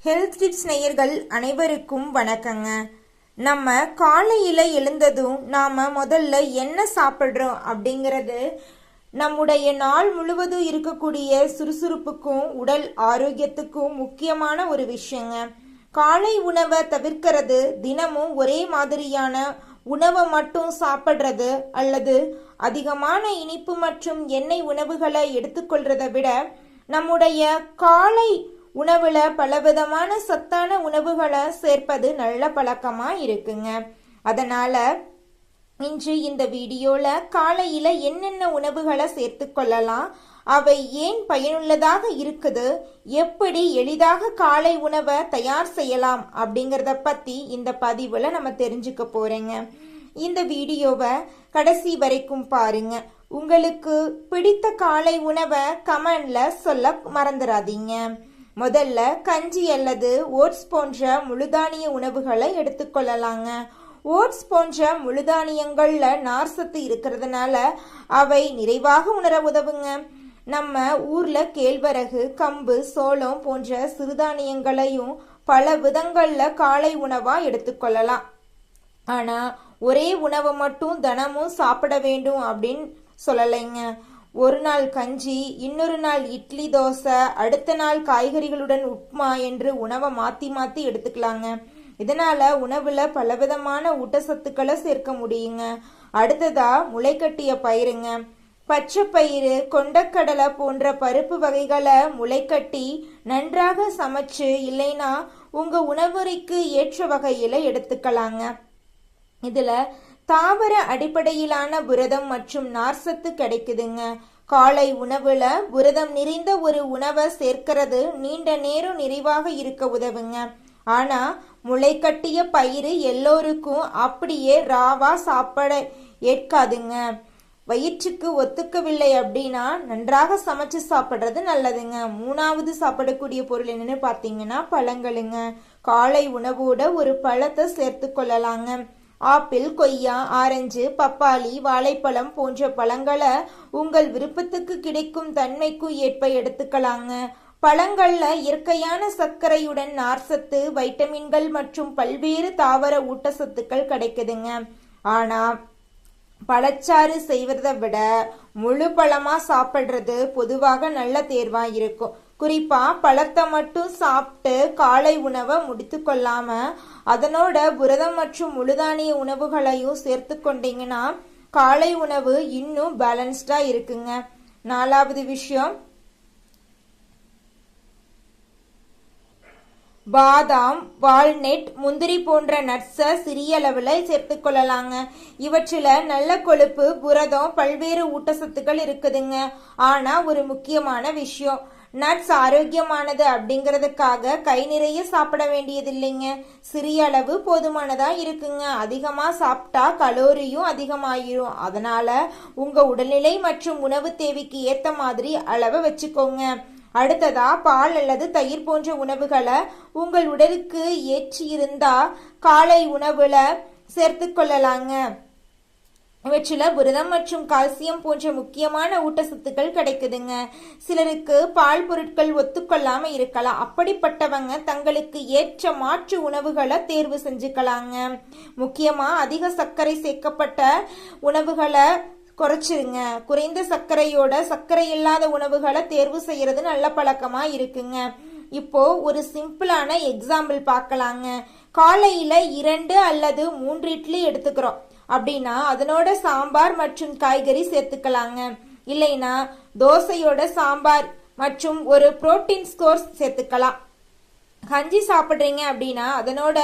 Health tips நேயர்கள் அனைவருக்கும் வணக்கங்க. நம்ம காலையில் எழுந்ததும் முதல்ல என்ன சாப்பிட்றோம் அப்படிங்கிறது நம்முடைய நாள் முழுவதும் இருக்கக்கூடிய சுறுசுறுப்புக்கும் உடல் ஆரோக்கியத்துக்கும் முக்கியமான ஒரு விஷயங்க. காலை உணவை தவிர்க்கிறது, தினமும் ஒரே மாதிரியான உணவை மட்டும் சாப்பிட்றது அல்லது அதிகமான இனிப்பு மற்றும் எண்ணெய் உணவுகளை எடுத்துக்கொள்றதை விட நம்முடைய காலை உணவுல பலவிதமான சத்தான உணவுகளை சேர்ப்பது நல்ல பழக்கமா இருக்குங்க. அதனால இன்று இந்த வீடியோல காலையில என்னென்ன உணவுகளை சேர்த்து கொள்ளலாம், அவை ஏன் பயனுள்ளதாக இருக்குது, எப்படி எளிதாக காலை உணவை தயார் செய்யலாம் அப்படிங்கிறத பத்தி இந்த பதிவுல நம்ம தெரிஞ்சுக்க போறேங்க. இந்த வீடியோவை கடைசி வரைக்கும் பாருங்க. உங்களுக்கு பிடித்த காலை உணவை கமெண்ட்ல சொல்ல மறந்துடாதீங்க. முதல்ல கஞ்சி அல்லது ஓட்ஸ் போன்ற முழுதானிய உணவுகளை எடுத்துக்கொள்ளலாங்க. ஓட்ஸ் போன்ற முழுதானியங்கள்ல நார்சத்து இருக்கிறதுனால அவை நிறைவாக உணர உதவுங்க. நம்ம ஊர்ல கேழ்வரகு, கம்பு, சோளம் போன்ற சிறுதானியங்களையும் பல விதங்கள்ல காலை உணவா எடுத்துக்கொள்ளலாம். ஆனா ஒரே உணவை மட்டும் தினமும் சாப்பிட வேண்டும் அப்படின்னு சொல்லலைங்க. ஒரு நாள் கஞ்சி, இன்னொரு நாள் இட்லி தோசை, அடுத்த நாள் காய்கறிகளுடன் உப்மா என்று உணவை மாத்தி மாத்தி எடுத்துக்கலாங்க. இதனால உணவுல பலவிதமான ஊட்டச்சத்துக்களை சேர்க்க முடியுங்க. அடுத்ததா முளைக்கட்டிய பயிருங்க. பச்சை பயிறு, கொண்டக்கடலை போன்ற பருப்பு வகைகளை முளைக்கட்டி நன்றாக சமைச்சு இல்லைன்னா உங்க உணவுறைக்கு ஏற்ற வகையில எடுத்துக்கலாங்க. இதுல தாவர அடிப்படையிலான புரதம் மற்றும் நார்சத்து கிடைக்குதுங்க. காலை உணவுல புரதம் நிறைந்த ஒரு உணவை சேர்க்கிறது நீண்ட நேரம் நிறைவாக இருக்க உதவுங்க. ஆனா முளைக்கட்டிய பயிறு எல்லோருக்கும் அப்படியே ராவா சாப்பிட ஏற்காதுங்க. வயிற்றுக்கு ஒத்துக்கவில்லை அப்படின்னா நன்றாக சமைச்சு சாப்பிட்றது நல்லதுங்க. மூணாவது சாப்பிடக்கூடிய பொருள் என்னன்னு பார்த்தீங்கன்னா பழங்களுங்க. காலை உணவோட ஒரு பழத்தை சேர்த்து கொள்ளலாங்க. ஆப்பிள், கொய்யா, ஆரஞ்சு, பப்பாளி, வாழைப்பழம் போன்ற பழங்களை உங்கள் விருப்பத்துக்கு கிடைக்கும் தன்மைக்கும் ஏற்ப எடுத்துக்கலாங்க. பழங்கள்ல இயற்கையான சர்க்கரையுடன் நார்சத்து, வைட்டமின்கள் மற்றும் பல்வேறு தாவர ஊட்டச்சத்துக்கள் கிடைக்குதுங்க. ஆனா பழச்சாறு செய்வதை விட முழு பழமா சாப்பிடுறது பொதுவாக நல்ல தேர்வா இருக்கும். குறிப்பா பழத்தை மட்டும் சாப்பிட்டு காலை உணவை முடித்து கொள்ளாம அதனோட புரதம் மற்றும் முழுதானிய உணவுகளையும் சேர்த்து கொண்டீங்கன்னா காலை உணவு இன்னும் பேலன்ஸ்டா இருக்குங்க. நாலாவது விஷயம், பாதாம், வால்நட், முந்திரி போன்ற நட்ஸை சிறிய அளவில் சேர்த்து கொள்ளலாங்க. இவற்றில் நல்ல கொழுப்பு, புரதம், பல்வேறு ஊட்டச்சத்துக்கள் இருக்குதுங்க. ஆனா ஒரு முக்கியமான விஷயம், நட்ஸ் ஆரோக்கியமானது அப்படிங்கிறதுக்காக கை நிறைய சாப்பிட வேண்டியது இல்லைங்க. சிறிய அளவு போதுமானதா இருக்குங்க. அதிகமா சாப்பிட்டா கலோரியும் அதிகமாயிரும். அதனால உங்க உடல்நிலை மற்றும் உணவு தேவைக்கு ஏத்த மாதிரி அளவை வச்சுக்கோங்க. அடுத்ததா பால் அல்லது தயிர் போன்ற உணவுகளை உங்கள் உடலுக்கு ஏற்றியிருந்தா காலை உணவுல சேர்த்து கொள்ளலாங்க. இவற்றில் புரதம் மற்றும் கால்சியம் போன்ற முக்கியமான ஊட்டச்சத்துக்கள் கிடைக்குதுங்க. சிலருக்கு பால் பொருட்கள் ஒத்துக்கொள்ளாம இருக்கலாம். அப்படிப்பட்டவங்க தங்களுக்கு ஏற்ற மாற்று உணவுகளை தேர்வு செஞ்சுக்கலாங்க. முக்கியமா அதிக சர்க்கரை சேர்க்கப்பட்ட உணவுகளை குறைச்சிருங்க. குறைந்த சர்க்கரையோட சர்க்கரை இல்லாத உணவுகளை தேர்வு செய்யறது நல்ல பழக்கமா இருக்குங்க. இப்போ ஒரு சிம்பிளான எக்ஸாம்பிள் பார்க்கலாங்க. காலையில 2 அல்லது 3 இட்லி எடுத்துக்கிறோம் அப்படின்னா அதனோட சாம்பார் மற்றும் காய்கறி சேர்த்துக்கலாங்க. இல்லைன்னா தோசையோட சாம்பார் மற்றும் ஒரு புரோட்டீன் ஸ்கோர்ஸ் சேர்த்துக்கலாம். கஞ்சி சாப்பிட்றீங்க அப்படின்னா அதனோட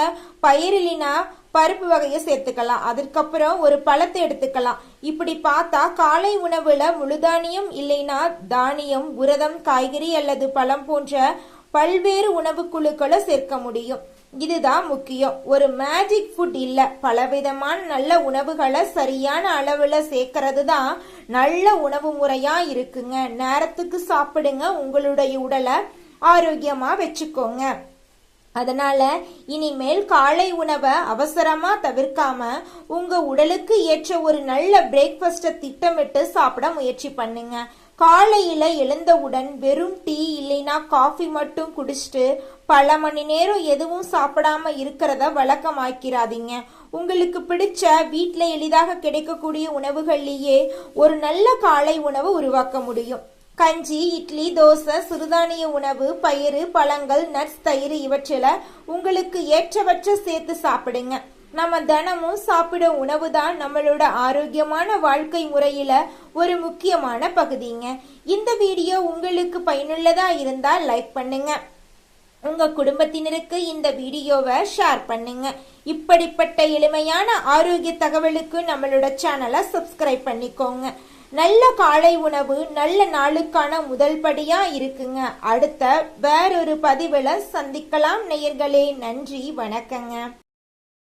பயிரிலினா பருப்பு வகையை சேர்த்துக்கலாம். அதுக்கப்புறம் ஒரு பழத்தை எடுத்துக்கலாம். இப்படி பார்த்தா காலை உணவுல முழுதானியம் இல்லைன்னா தானியம், புரதம், காய்கறி அல்லது பழம் போன்ற பல்வேறு உணவு குழுக்களை சேர்க்க முடியும். இதுதான் முக்கியம். ஒரு மேஜிக் ஃபுட் இல்ல, பலவிதமான நல்ல உணவுகளை சரியான அளவுல சேர்க்கறது தான் நல்ல உணவு முறையா இருக்குங்க. நேரத்துக்கு சாப்பிடுங்க, உங்களுடைய உடலை ஆரோக்கியமா வச்சுக்கோங்க. அதனால இனிமேல் காலை உணவை அவசரமா தவிர்க்காம உங்க உடலுக்கு ஏற்ற ஒரு நல்ல பிரேக்ஃபாஸ்ட திட்டமிட்டு சாப்பிட முயற்சி பண்ணுங்க. காலையில எழுந்தவுடன் வெறும் டீ இல்லைனா காஃபி மட்டும் குடிச்சிட்டு பல மணி நேரம் எதுவும் சாப்பிடாம இருக்கிறத வழக்கமாக்கிறாதீங்க. உங்களுக்கு பிடிச்ச வீட்டில் எளிதாக கிடைக்கக்கூடிய உணவுகள்லேயே ஒரு நல்ல காலை உணவு உருவாக்க முடியும். கஞ்சி, இட்லி, தோசை, சிறுதானிய உணவு, பயிறு, பழங்கள், நட்ஸ், தயிர் இவற்றில உங்களுக்கு ஏற்றவற்றை சேர்த்து சாப்பிடுங்க. நம்ம தினமும் சாப்பிடும் உணவு தான் நம்மளோட ஆரோக்கியமான வாழ்க்கை முறையில ஒரு முக்கியமான பகுதிங்க. இந்த வீடியோ உங்களுக்கு பயனுள்ளதா இருந்தா லைக் பண்ணுங்க. உங்க குடும்பத்தினருக்கு இந்த வீடியோவை ஷேர் பண்ணுங்க. இப்படிப்பட்ட எளிமையான ஆரோக்கிய தகவலுக்கு நம்மளோட சேனலை சப்ஸ்கிரைப் பண்ணிக்கோங்க. நல்ல காலை உணவு நல்ல நாளுக்கான முதல் படியா இருக்குங்க. அடுத்த வேறொரு பதிவுல சந்திக்கலாம் நேயர்களே. நன்றி, வணக்கங்க.